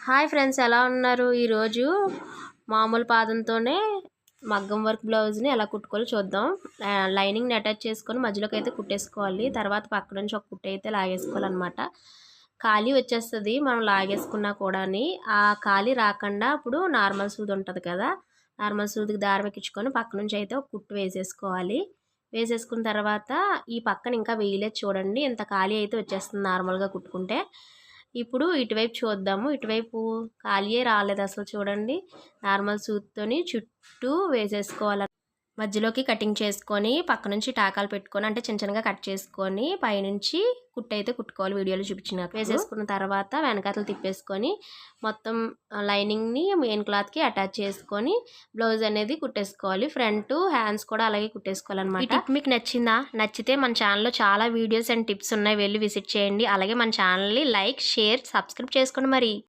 Hi friends, ఎలా ఉన్నారు? ఈరోజు మామూలు పాదంతోనే మగ్గం వర్క్ బ్లౌజ్ని ఎలా కుట్టుకోవాలో చూద్దాం. లైనింగ్ని అటాచ్ చేసుకొని మధ్యలోకి అయితే కుట్టేసుకోవాలి. తర్వాత పక్క నుంచి ఒక కుట్టు అయితే లాగేసుకోవాలన్నమాట. ఖాళీ వచ్చేస్తుంది మనం లాగేసుకున్నా కూడా. ఆ ఖాళీ రాకుండా ఇప్పుడు నార్మల్ సూది ఉంటుంది కదా, నార్మల్ సూదికి దారం ఎక్కించుకొని పక్క నుంచి అయితే ఒక కుట్టు వేసేసుకోవాలి. వేసేసుకున్న తర్వాత ఈ పక్కన ఇంకా వేయలేదు చూడండి, ఇంత ఖాళీ అయితే వచ్చేస్తుంది నార్మల్గా కుట్టుకుంటే. ఇప్పుడు ఇటువైపు చూద్దాము. ఇటువైపు ఖాళీయే రాలేదు అసలు చూడండి. నార్మల్ సూదితోని చుట్టూ వేసేసుకోవాలి. మధ్యలోకి కటింగ్ చేసుకొని పక్క నుంచి టాకాలు పెట్టుకొని అంటే చిన్న చిన్నగా కట్ చేసుకొని పైనుంచి కుట్టు అయితే కుట్టుకోవాలి. వీడియోలో చూపించినట్టు వేసేసుకున్న తర్వాత వెనకాతలు తిప్పేసుకొని మొత్తం లైనింగ్ని మెయిన్ క్లాత్కి అటాచ్ చేసుకొని బ్లౌజ్ అనేది కుట్టేసుకోవాలి. ఫ్రంట్ హ్యాండ్స్ కూడా అలాగే కుట్టేసుకోవాలన్నమాట. ఈ టిప్ మీకు నచ్చిందా? నచ్చితే మన ఛానల్లో చాలా వీడియోస్ అండ్ టిప్స్ ఉన్నాయి, వెళ్ళి విజిట్ చేయండి. అలాగే మన ఛానల్ని లైక్, షేర్, సబ్స్క్రైబ్ చేసుకోండి మరి.